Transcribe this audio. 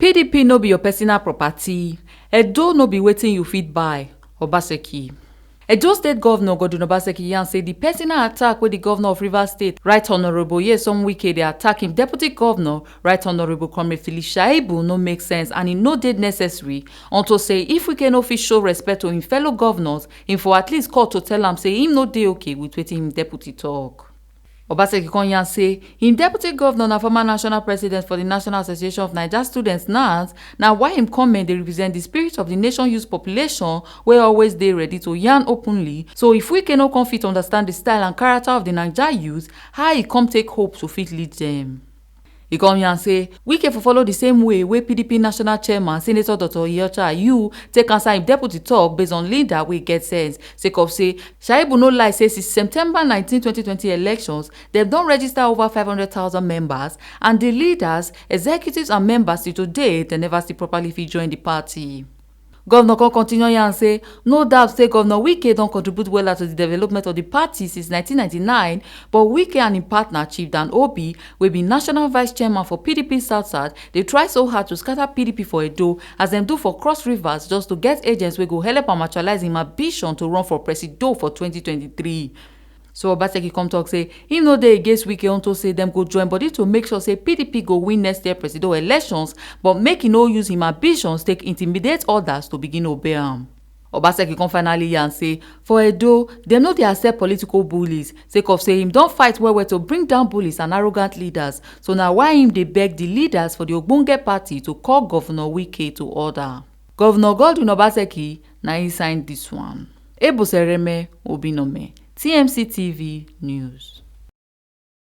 PDP no be your personal property. Edo no be wetin you fit buy. Obaseki. Edo State Governor Godwin Obaseki yarn say the personal attack wey the Governor of Rivers State, Right Honourable Nyesom Wike, dey attack him Deputy Governor, Right Honourable Comrade Philip Shaibu, no make sense and e no dey necessary unto say if Wike no fit show respect to him fellow governors, him for at least call to tell am say him no dey okay with wetin him deputy talk. Obaseki kon yarn say him deputy governor na former national president for the National Association of Naija Students (NAS), na why him comment dey represent the spirit of the nation youth population wey always dey ready to yarn openly. So if Wike no come fit understand the style and character of the Naija youth, how e come take hope to fit lead them? E come yarn say Wike for follow the same way wey PDP national chairman Senator Dr. Iyorchia Ayu take answer him deputy talk based on leader wey get sense, sake of say Shaibu no lie say since September 19, 2020 elections dem don register over 500,000 members and the leaders, executives and members till today dem never still properly fit join the party. Governor come continue yarn say no doubt say Governor Wike don contribute wella to the development of the party since 1999, but Wike and him partner Chief Dan Obi, wey be national vice chairman for PDP South, dey try so hard to scatter PDP for Edo as dem do for Cross Rivers just to get agents wey go help am actualize him ambition to run for presido for 2023. So Obaseki come talk say him no dey against Wike unto say dem go join body to make sure say PDP go win next year presido elections, but make e no use him ambitions take intimidate others to begin obey am. Obaseki come finally yarn say for Edo dem no dey accept political bullies, sake of say him don fight well to bring down bullies and arrogant leaders, so na why him dey beg the leaders for the ogbonge party to call Governor Wike to order. Governor Godwin Obaseki na him sign dis one. Ebosereme Obinome, TMC TV News.